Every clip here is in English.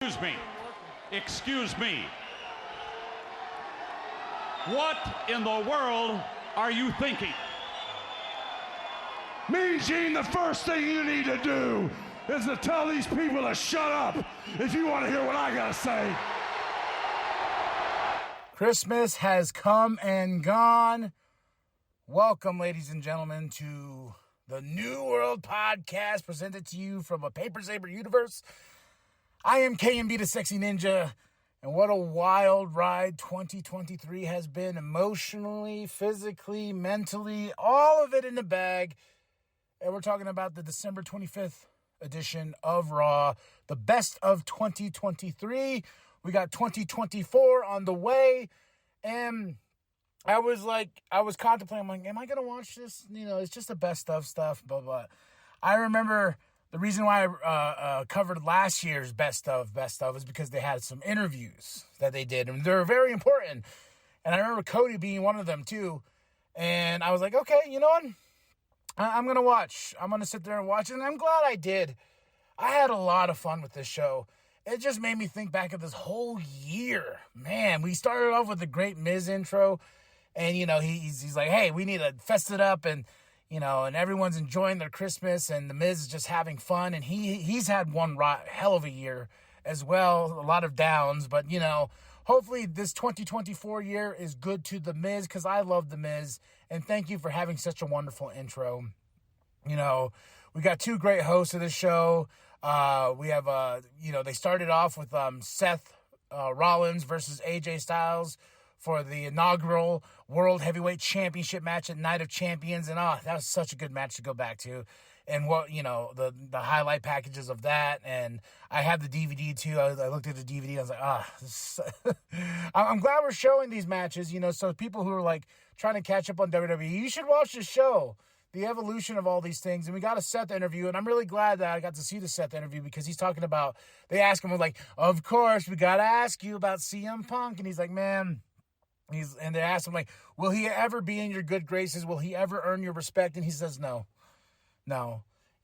Excuse me. What in the world are you thinking? Mean Gene, the first thing you need to do is to tell these people to shut up if you want to hear what I gotta say. Christmas has come and gone. Welcome, ladies and gentlemen, to the New World Podcast presented to you from a Paper Saber universe. I am KMB the Sexy Ninja, and what a wild ride 2023 has been emotionally, physically, mentally, all of it in the bag. And we're talking about the December 25th edition of Raw, the best of 2023. We got 2024 on the way, and I was contemplating, I'm like, am I going to watch this? You know, it's just the best of stuff, but I remember the reason why I covered last year's best of is because they had some interviews that they did, and they're very important. And I remember Cody being one of them too. And I was like, okay, you know what? I'm going to watch. I'm going to sit there and watch it, and I'm glad I did. I had a lot of fun with this show. It just made me think back of this whole year. Man, we started off with the great Miz intro, and, you know, he's like, hey, we need to fest it up, and, you know, and everyone's enjoying their Christmas, and the Miz is just having fun, and he's had one hell of a year as well, a lot of downs, but, you know, hopefully this 2024 year is good to the Miz, because I love the Miz, and thank you for having such a wonderful intro. You know, we got two great hosts of this show. We have, they started off with Seth Rollins versus AJ Styles for the inaugural World Heavyweight Championship match at Night of Champions. And that was such a good match to go back to. And what, you know, the highlight packages of that. And I had the DVD too. I looked at the DVD. I was like, I'm glad we're showing these matches, you know, so people who are like trying to catch up on WWE, you should watch the show. The evolution of all these things. And we got a Seth interview, and I'm really glad that I got to see the Seth interview, because he's talking about, they ask him, like, of course, we got to ask you about CM Punk. And he's like, man, and they asked him, like, will he ever be in your good graces? Will he ever earn your respect? And he says, no,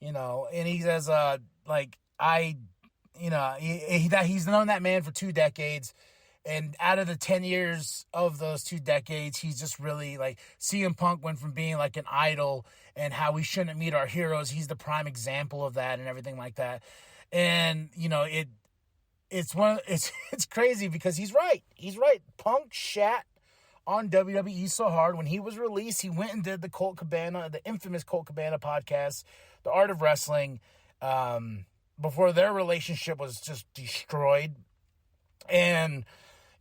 you know, and he says, he's known that man for 2 decades. And out of the 10 years of those 2 decades, he's just really, like, CM Punk went from being like an idol and how we shouldn't meet our heroes. He's the prime example of that and everything like that. And, you know, it's crazy because he's right. He's right. Punk shat on WWE so hard. When he was released, he went and did the infamous Colt Cabana podcast, The Art of Wrestling, before their relationship was just destroyed. And,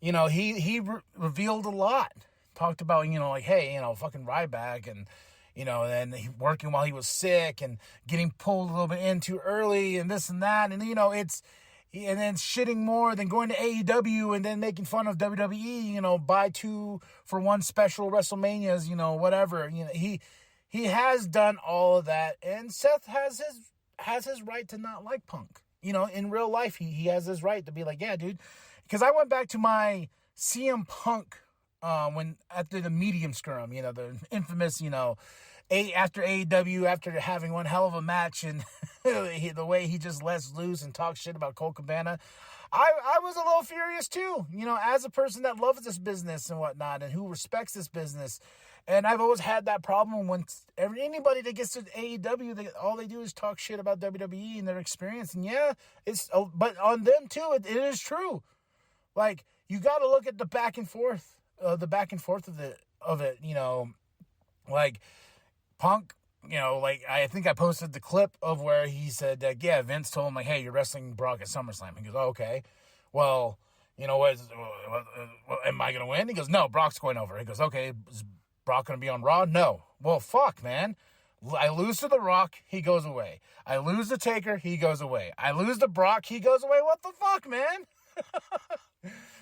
you know, he revealed a lot. Talked about, you know, like, hey, you know, fucking Ryback, and, you know, and he working while he was sick and getting pulled a little bit in too early and this and that. And, you know, and then shitting more than going to AEW and then making fun of WWE, you know, buy 2 for 1 special WrestleManias, you know, whatever. You know, he has done all of that. And Seth has his right to not like Punk. You know, in real life, he has his right to be like, yeah, dude. Because I went back to my CM Punk after the medium scrum, you know, the infamous, you know, after AEW, after having one hell of a match, and the way he just lets loose and talks shit about Colt Cabana, I was a little furious too, you know, as a person that loves this business and whatnot, and who respects this business. And I've always had that problem when anybody that gets to AEW, all they do is talk shit about WWE and their experience. And yeah, but on them too, it is true. Like, you got to look at the back and forth of it, you know, like Punk, you know, like, I think I posted the clip of where he said, yeah, Vince told him, like, hey, you're wrestling Brock at SummerSlam. He goes, oh, okay. Well, you know, what am I going to win? He goes, no, Brock's going over. He goes, okay, is Brock going to be on Raw? No. Well, fuck, man. I lose to The Rock, he goes away. I lose to Taker, he goes away. I lose to Brock, he goes away. What the fuck, man?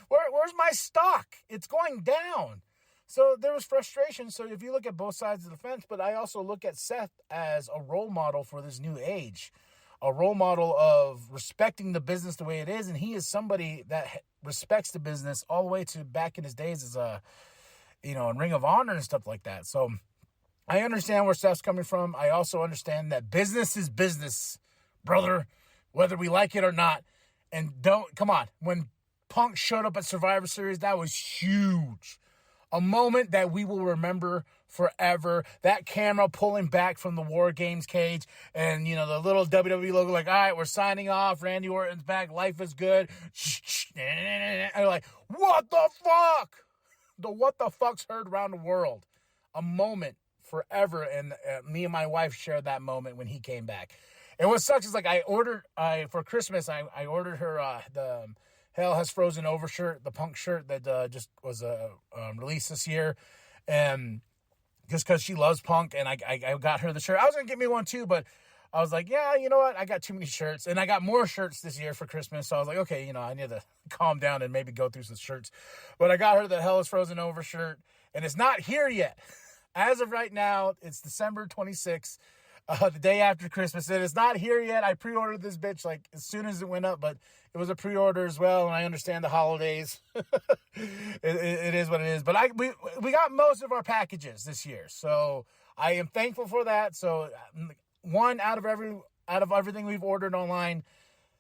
Where's my stock? It's going down. So there was frustration. So if you look at both sides of the fence, but I also look at Seth as a role model for this new age, a role model of respecting the business the way it is. And he is somebody that respects the business all the way to back in his days as in Ring of Honor and stuff like that. So I understand where Seth's coming from. I also understand that business is business, brother, whether we like it or not. And come on, when Punk showed up at Survivor Series, that was huge. A moment that we will remember forever. That camera pulling back from the War Games cage and, the little WWE logo like, all right, we're signing off. Randy Orton's back. Life is good. And they're like, what the fuck? The what the fuck's heard around the world. A moment forever. And me and my wife shared that moment when he came back. And what sucks is like for Christmas, I ordered her the Hell Has Frozen Over shirt, the Punk shirt that just was released this year. And just because she loves Punk, and I got her the shirt. I was going to get me one too, but I was like, yeah, you know what? I got too many shirts. And I got more shirts this year for Christmas. So I was like, okay, I need to calm down and maybe go through some shirts. But I got her the Hell Is Frozen Over shirt, and it's not here yet. As of right now, it's December 26th. The day after Christmas, and it's not here yet. I pre-ordered this bitch like as soon as it went up, but it was a pre-order as well, and I understand the holidays. it is what it is. But we got most of our packages this year, so I am thankful for that. So one out of everything we've ordered online,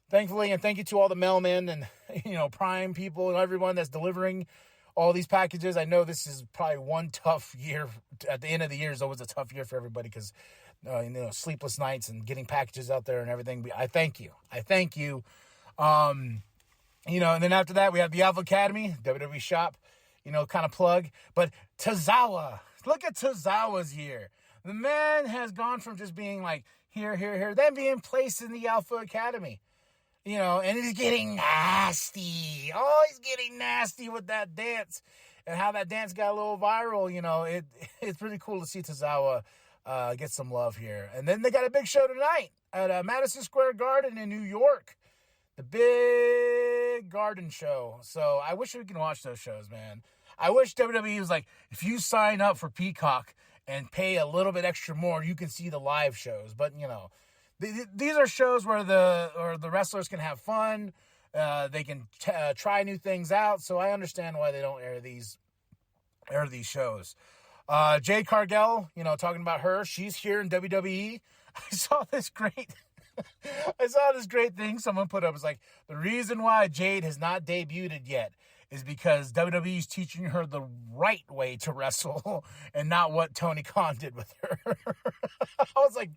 thankfully, and thank you to all the mailmen and Prime people and everyone that's delivering all these packages. I know this is probably one tough year. At the end of the year is always a tough year for everybody because sleepless nights and getting packages out there and everything. I thank you. And then after that, we have the Alpha Academy, WWE shop, kind of plug. But Tozawa, look at Tozawa's year. The man has gone from just being like here, then being placed in the Alpha Academy. And he's getting nasty. Oh, he's getting nasty with that dance. And how that dance got a little viral, it's pretty cool to see Tozawa get some love here. And then they got a big show tonight at Madison Square Garden in New York. The big garden show. So I wish we could watch those shows, man. I wish WWE was like, if you sign up for Peacock and pay a little bit extra more, you can see the live shows. But, these are shows where the wrestlers can have fun. They can try new things out. So I understand why they don't air these shows. Jade Cargill, talking about her. She's here in WWE. I saw this great thing someone put up. It's like, the reason why Jade has not debuted yet is because WWE is teaching her the right way to wrestle and not what Tony Khan did with her. I was like,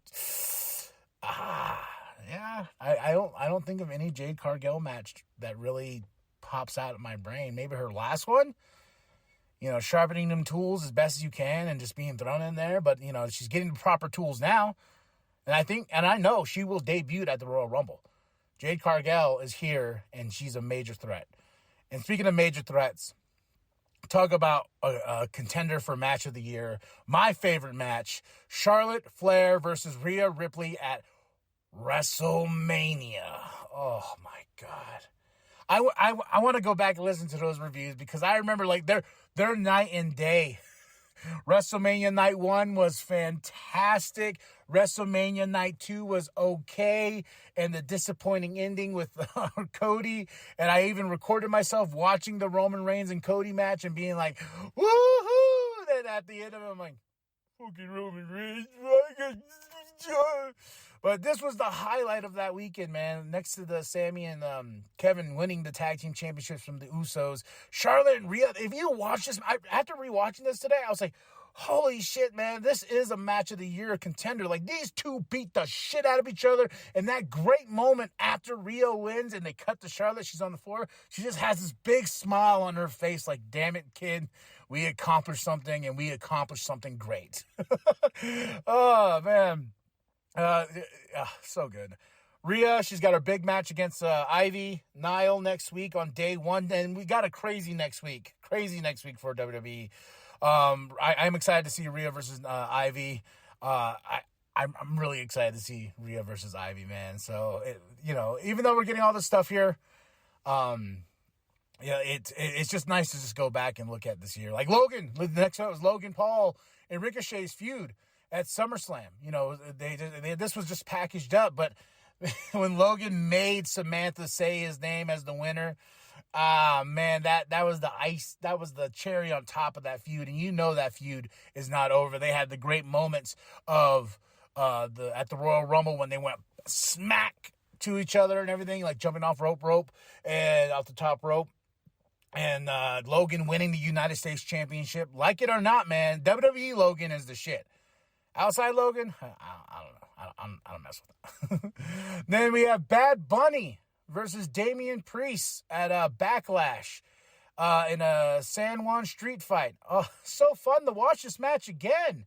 yeah. I don't think of any Jade Cargill match that really pops out of my brain. Maybe her last one. Sharpening them tools as best as you can and just being thrown in there. But, she's getting the proper tools now. And I know she will debut at the Royal Rumble. Jade Cargill is here, and she's a major threat. And speaking of major threats, talk about a contender for match of the year. My favorite match, Charlotte Flair versus Rhea Ripley at WrestleMania. Oh, my God. I want to go back and listen to those reviews because I remember like they're night and day. WrestleMania Night 1 was fantastic. WrestleMania Night 2 was okay. And the disappointing ending with Cody. And I even recorded myself watching the Roman Reigns and Cody match and being like, woohoo! Then at the end of it, I'm like, fucking Roman Reigns. But this was the highlight of that weekend, man. Next to the Sammy and Kevin winning the tag team championships from the Usos. Charlotte and Rhea, if you watch this, after rewatching this today, I was like, holy shit, man, this is a match of the year contender. Like, these two beat the shit out of each other. And that great moment after Rhea wins and they cut to Charlotte, she's on the floor. She just has this big smile on her face like, damn it, kid. We accomplished something and we accomplished something great. Oh, man. So good. Rhea, she's got her big match against Ivy Nile next week on day one. And we got a crazy next week for WWE. I'm excited to see Rhea versus Ivy. I'm really excited to see Rhea versus Ivy, man. So, even though we're getting all this stuff here, it's just nice to just go back and look at this year. Like Logan, the next one was Logan Paul and Ricochet's feud at SummerSlam. This was just packaged up, but when Logan made Samantha say his name as the winner, man, that was the ice, that was the cherry on top of that feud, and that feud is not over. They had the great moments of at the Royal Rumble when they went smack to each other and everything, like jumping off rope, and off the top rope. And Logan winning the United States Championship. Like it or not, man, WWE Logan is the shit. Outside Logan, I don't know. I don't mess with that. Then we have Bad Bunny versus Damian Priest at Backlash in a San Juan street fight. Oh, so fun to watch this match again.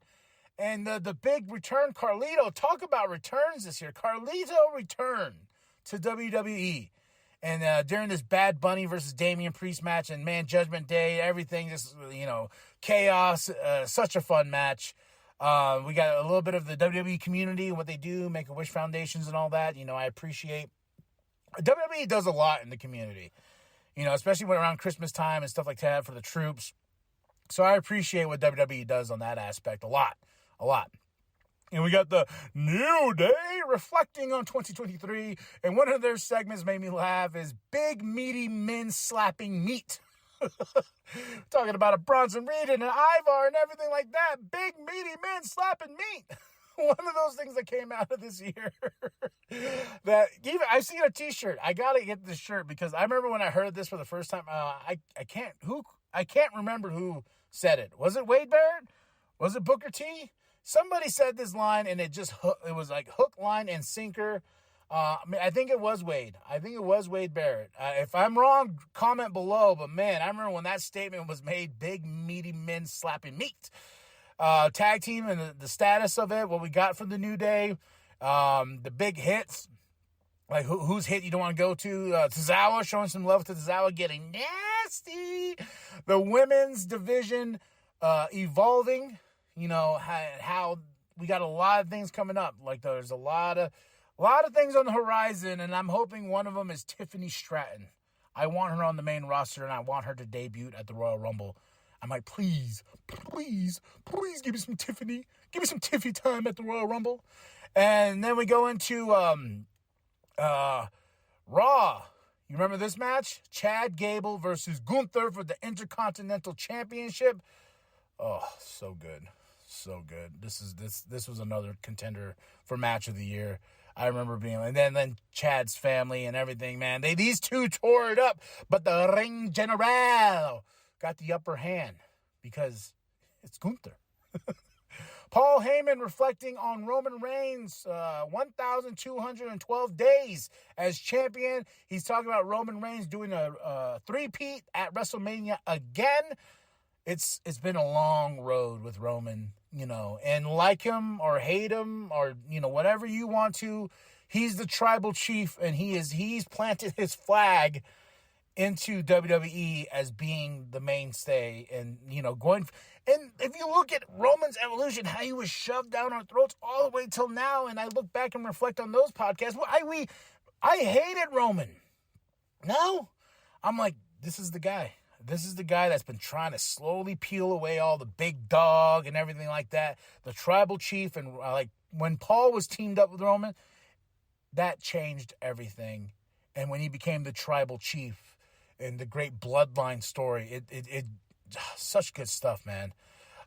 And the big return, Carlito. Talk about returns this year. Carlito returned to WWE. And during this Bad Bunny versus Damian Priest match, and man, Judgment Day, everything, just, chaos, such a fun match. We got a little bit of the WWE community and what they do, Make-A-Wish Foundations and all that. I appreciate. WWE does a lot in the community, especially when around Christmas time and stuff like that for the troops. So I appreciate what WWE does on that aspect a lot. And we got the New Day reflecting on 2023. And one of their segments made me laugh is big, meaty men slapping meat. Talking about a Bronson Reed and an Ivar and everything like that. Big, meaty men slapping meat. One of those things that came out of this year. That even I've seen a T-shirt. I gotta get this shirt because I remember when I heard this for the first time. I can't remember who said it. Was it Wade Barrett? Was it Booker T? Somebody said this line, and it was like hook, line, and sinker. I think it was Wade. I think it was Wade Barrett. If I'm wrong, comment below. But, man, I remember when that statement was made, big, meaty men slapping meat. Tag team and the status of it, what we got from the New Day, the big hits, like whose hit you don't want to go to. Tozawa, showing some love to Tozawa, getting nasty. The women's division evolving. How we got a lot of things coming up. Like there's a lot of things on the horizon, and I'm hoping one of them is Tiffany Stratton. I want her on the main roster, and I want her to debut at the Royal Rumble. I'm like, please give me some Tiffany. Give me some Tiffy time at the Royal Rumble. And then we go into Raw. You remember this match? Chad Gable versus Gunther for the Intercontinental Championship. Oh, so good. So good. This was another contender for match of the year. I remember being, and then Chad's family and everything, man. These two tore it up, but the Ring General got the upper hand because it's Gunther. Paul Heyman reflecting on Roman Reigns' 1,212 days as champion. He's talking about Roman Reigns doing a three-peat at WrestleMania again. It's been a long road with Roman, and like him or hate him or, whatever you want to, he's the tribal chief, and he's planted his flag into WWE as being the mainstay and, going. And if you look at Roman's evolution, how he was shoved down our throats all the way till now, and I look back and reflect on those podcasts, I hated Roman. Now, I'm like, this is the guy. This is the guy that's been trying to slowly peel away all the big dog and everything like that. The tribal chief, and like when Paul was teamed up with Roman, that changed everything. And when he became the tribal chief and the great bloodline story, it such good stuff, man.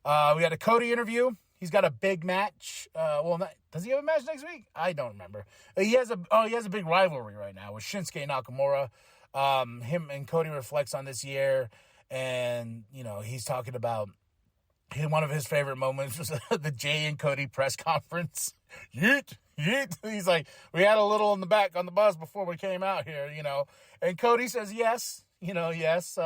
We got a Cody interview. He's got a big match. Does he have a match next week? I don't remember. He has a big rivalry right now with Shinsuke Nakamura. Him and Cody reflects on this year, and he's talking about one of his favorite moments was the Jay and Cody press conference. Yeet. He's like, we had a little in the back on the bus before we came out here, and Cody says yes, yes.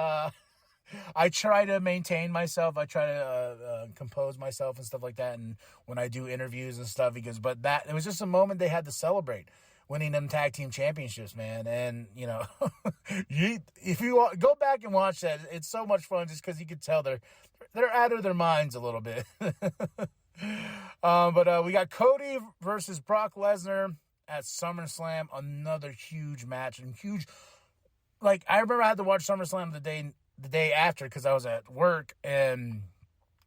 I try to maintain myself. I try to compose myself and stuff like that. And when I do interviews and stuff, he goes, but it was just a moment they had to celebrate. Winning them tag team championships, man. And, if you go back and watch that, it's so much fun just because you can tell they're out of their minds a little bit. But we got Cody versus Brock Lesnar at SummerSlam, another huge match. And huge, like, I remember I had to watch SummerSlam the day after because I was at work. And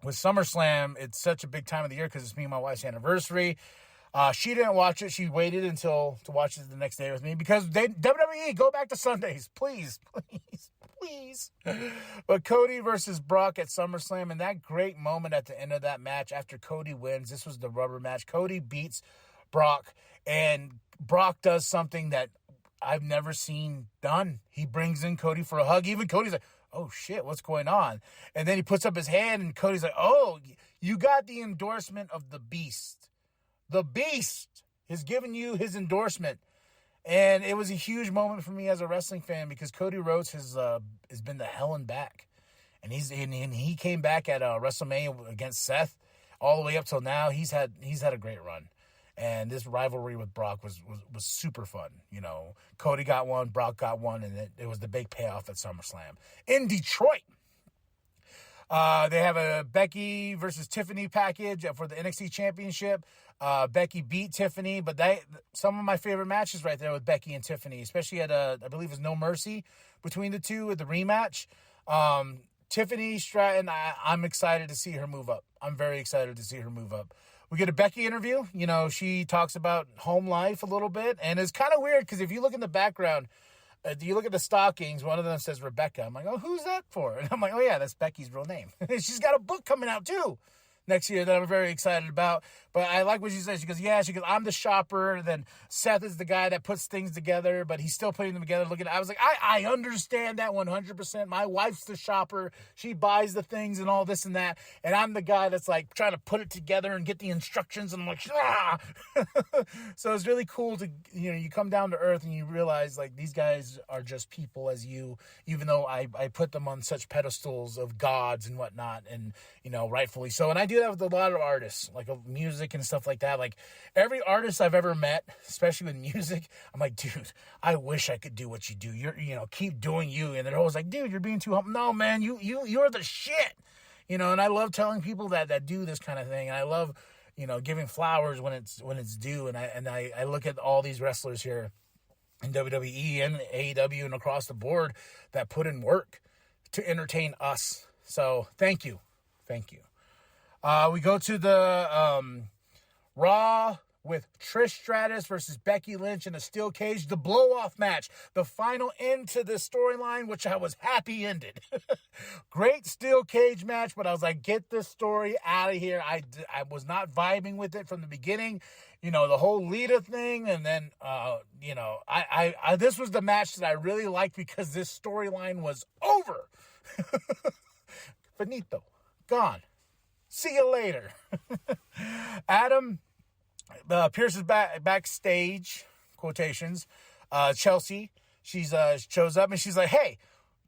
with SummerSlam, it's such a big time of the year because it's me and my wife's anniversary. She didn't watch it. She waited to watch it the next day with me because WWE, go back to Sundays. Please. But Cody versus Brock at SummerSlam, and that great moment at the end of that match after Cody wins. This was the rubber match. Cody beats Brock, and Brock does something that I've never seen done. He brings in Cody for a hug. Even Cody's like, oh, shit, what's going on? And then he puts up his hand, and Cody's like, oh, you got the endorsement of the Beast. The Beast is giving you his endorsement. And it was a huge moment for me as a wrestling fan because Cody Rhodes has been the hell and back. And he came back at WrestleMania against Seth all the way up till now. He's had a great run. And this rivalry with Brock was super fun. You know, Cody got one, Brock got one, and it was the big payoff at SummerSlam in Detroit. They have a Becky versus Tiffany package for the NXT Championship. Becky beat Tiffany, but some of my favorite matches right there with Becky and Tiffany, especially at I believe it was No Mercy between the two at the rematch. Tiffany Stratton, I'm excited to see her move up. I'm very excited to see her move up. We get a Becky interview. You know, she talks about home life a little bit. And it's kind of weird because if you look in the background, you look at the stockings, one of them says Rebecca. I'm like, oh, who's that for? And I'm like, oh, yeah, that's Becky's real name. She's got a book coming out, too, next year that I'm very excited about. But I like what she says. She goes, I'm the shopper. Then Seth is the guy that puts things together, but he's still putting them together. I was like, I understand that 100%. My wife's the shopper. She buys the things and all this and that. And I'm the guy that's like trying to put it together and get the instructions. And I'm like, ah. So it's really cool to, you come down to earth and you realize like these guys are just people as you, even though I put them on such pedestals of gods and whatnot. And, rightfully so. And I do that with a lot of artists, like music and stuff like that. Like every artist I've ever met, especially with music, I'm like, dude, I wish I could do what you do. You're, keep doing you. And they're always like, dude, you're being too humble. No, man, you're the shit. And I love telling people that do this kind of thing. And I love, giving flowers when it's due. And I look at all these wrestlers here in WWE and AEW and across the board that put in work to entertain us. So thank you. Thank you. We go to the Raw with Trish Stratus versus Becky Lynch in a steel cage, the blow-off match, the final end to the storyline, which I was happy ended. Great steel cage match, but I was like, get this story out of here. I was not vibing with it from the beginning. The whole Lita thing, and then, this was the match that I really liked because this storyline was over. Finito. Gone. See you later. Adam Pierce is backstage, quotations. Chelsea, she shows up and she's like, hey,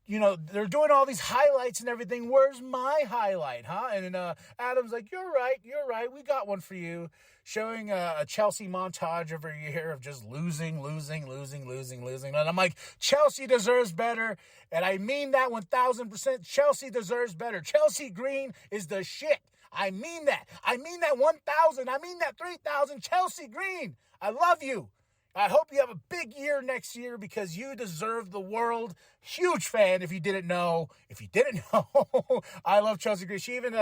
they're doing all these highlights and everything. Where's my highlight, huh? And then Adam's like, you're right. We got one for you. Showing a Chelsea montage every year of just losing. And I'm like, Chelsea deserves better. And I mean that 1,000%. Chelsea deserves better. Chelsea Green is the shit. I mean that. I mean that 1,000. I mean that 3,000. Chelsea Green, I love you. I hope you have a big year next year because you deserve the world. Huge fan if you didn't know. If you didn't know, I love Chelsea Green. She even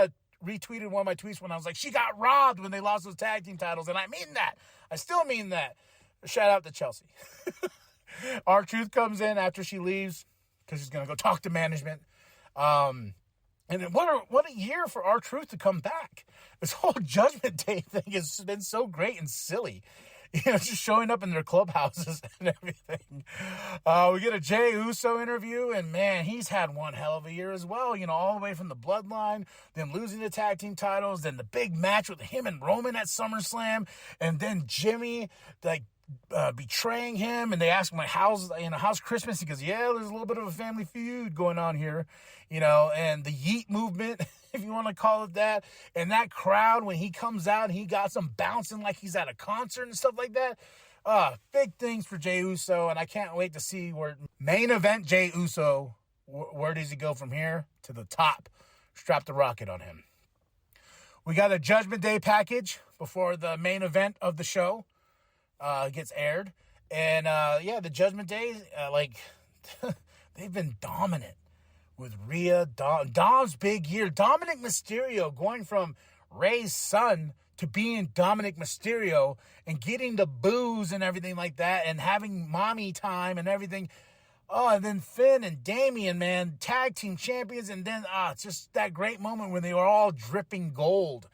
retweeted one of my tweets when I was like, she got robbed when they lost those tag team titles. And I mean that. I still mean that. Shout out to Chelsea. R-Truth comes in after she leaves because she's going to go talk to management. And what a year for R-Truth to come back. This whole Judgment Day thing has been so great and silly. Just showing up in their clubhouses and everything. We get a Jey Uso interview, and man, he's had one hell of a year as well. All the way from the Bloodline, then losing the tag team titles, then the big match with him and Roman at SummerSlam, and then Jimmy, betraying him, and they ask him, how's Christmas? He goes, yeah, there's a little bit of a family feud going on here, and the Yeet movement, if you want to call it that, and that crowd, when he comes out, he got some bouncing like he's at a concert and stuff like that. Big things for Jey Uso, and I can't wait to see where main event Jey Uso, where does he go from here to the top? Strap the rocket on him. We got a Judgment Day package before the main event of the show gets aired. And, the Judgment Day, they've been dominant with Rhea. Dom's big year. Dominic Mysterio going from Ray's son to being Dominic Mysterio and getting the boos and everything like that and having mommy time and everything. Oh, and then Finn and Damian, man, tag team champions. And then, it's just that great moment when they were all dripping gold.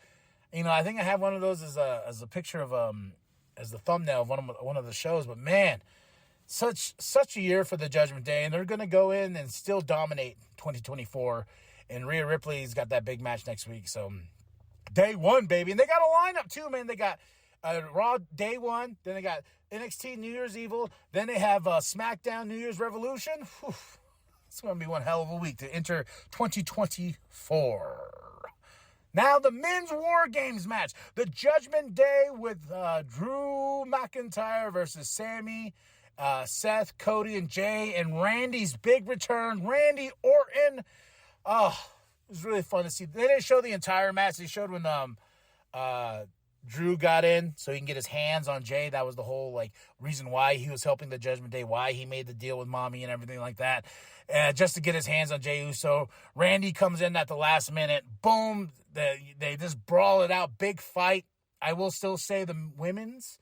I think I have one of those as a picture of, as the thumbnail of one of the shows. But man, such a year for the Judgment Day, and they're going to go in and still dominate 2024. And Rhea Ripley's got that big match next week, so day one, baby. And they got a lineup too, man. They got Raw day one, then they got NXT New Year's Evil, then they have SmackDown New Year's Revolution. Whew. It's going to be one hell of a week to enter 2024. Now the men's War Games match. The Judgment Day with Drew McIntyre versus Sammy, Seth, Cody, and Jay, and Randy's big return, Randy Orton. Oh, it was really fun to see. They didn't show the entire match. They showed when Drew got in so he can get his hands on Jay. That was the whole reason why he was helping the Judgment Day, why he made the deal with Mommy and everything like that, just to get his hands on Jey Uso. Randy comes in at the last minute. Boom. They just brawl it out. Big fight. I will still say the women's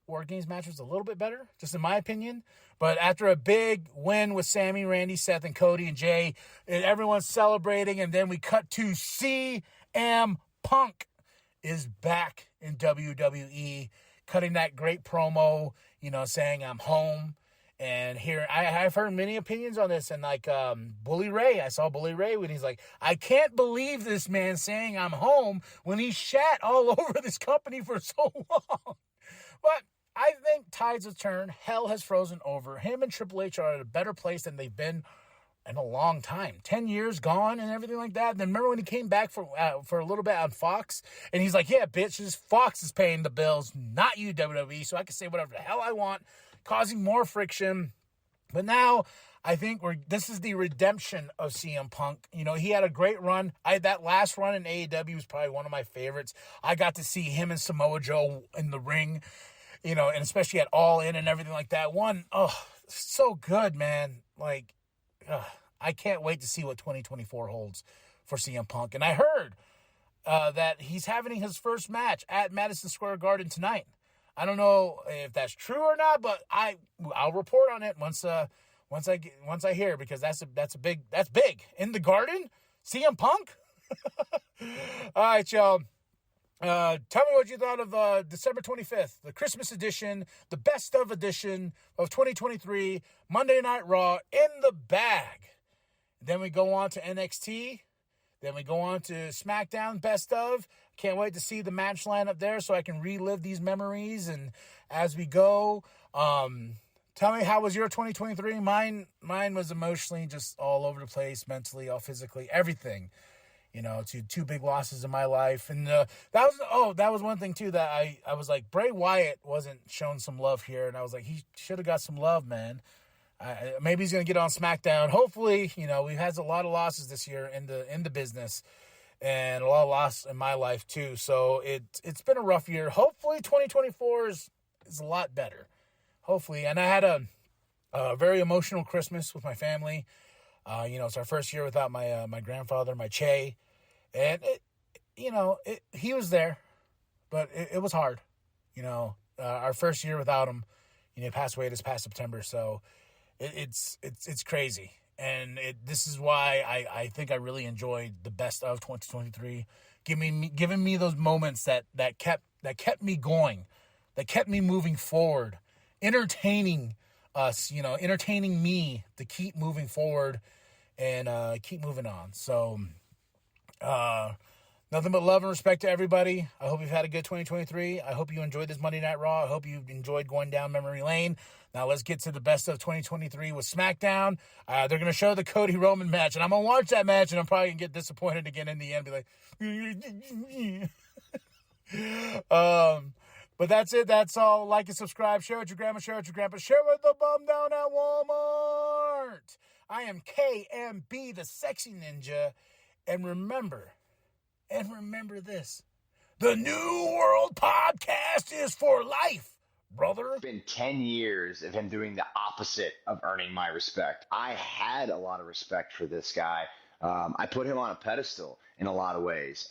War Games match was a little bit better, just in my opinion. But after a big win with Sammy, Randy, Seth, and Cody and Jay, and everyone's celebrating, and then we cut to CM Punk is back in WWE, cutting that great promo, saying I'm home. And here, I've heard many opinions on this, and Bully Ray, I saw Bully Ray when he's like, I can't believe this man saying I'm home when he shat all over this company for so long. But I think tides have turned. Hell has frozen over. Him and Triple H are at a better place than they've been in a long time. 10 years gone and everything like that. And then remember when he came back for a little bit on Fox, and he's like, yeah, bitches, Fox is paying the bills, not you, WWE, so I can say whatever the hell I want, causing more friction. But now I think this is the redemption of CM Punk. He had a great run. That last run in AEW was probably one of my favorites. I got to see him and Samoa Joe in the ring, and especially at All In and everything like that. So good, man. I can't wait to see what 2024 holds for CM Punk. And I heard that he's having his first match at Madison Square Garden tonight. I don't know if that's true or not, but I'll report on it once I hear, because that's big in the Garden. CM Punk. All right, y'all. Tell me what you thought of December 25th, the Christmas edition, the best of edition of 2023, Monday Night Raw in the bag. Then we go on to NXT. Then we go on to SmackDown, best of. Can't wait to see the match lineup there so I can relive these memories. And as we go, tell me, how was your 2023? Mine was emotionally just all over the place, mentally, all physically, everything. Two big losses in my life. And that was one thing too, that I was like, Bray Wyatt wasn't shown some love here. And I was like, he should have got some love, man. Maybe he's going to get on SmackDown. Hopefully, we've had a lot of losses this year in the business, and a lot of loss in my life too. So it's been a rough year. Hopefully 2024 is a lot better. Hopefully. And I had a very emotional Christmas with my family. It's our first year without my grandfather, my Che. And he was there, but it was hard. Our first year without him, he passed away this past September. So it's crazy. And this is why I think I really enjoyed the best of 2023, giving me those moments that kept me going, that kept me moving forward, entertaining us, entertaining me to keep moving forward and keep moving on. So nothing but love and respect to everybody. I hope you've had a good 2023. I hope you enjoyed this Monday Night Raw. I hope you enjoyed going down memory lane. Now let's get to the best of 2023 with SmackDown. They're going to show the Cody Roman match, and I'm going to watch that match, and I'm probably going to get disappointed again in the end. Be like, but that's it. That's all. Like and subscribe. Share with your grandma. Share with your grandpa. Share with the bum down at Walmart. I am KMB, the Sexy Ninja. And remember this. The New World Podcast is for life, brother. It's been 10 years of him doing the opposite of earning my respect. I had a lot of respect for this guy. I put him on a pedestal in a lot of ways.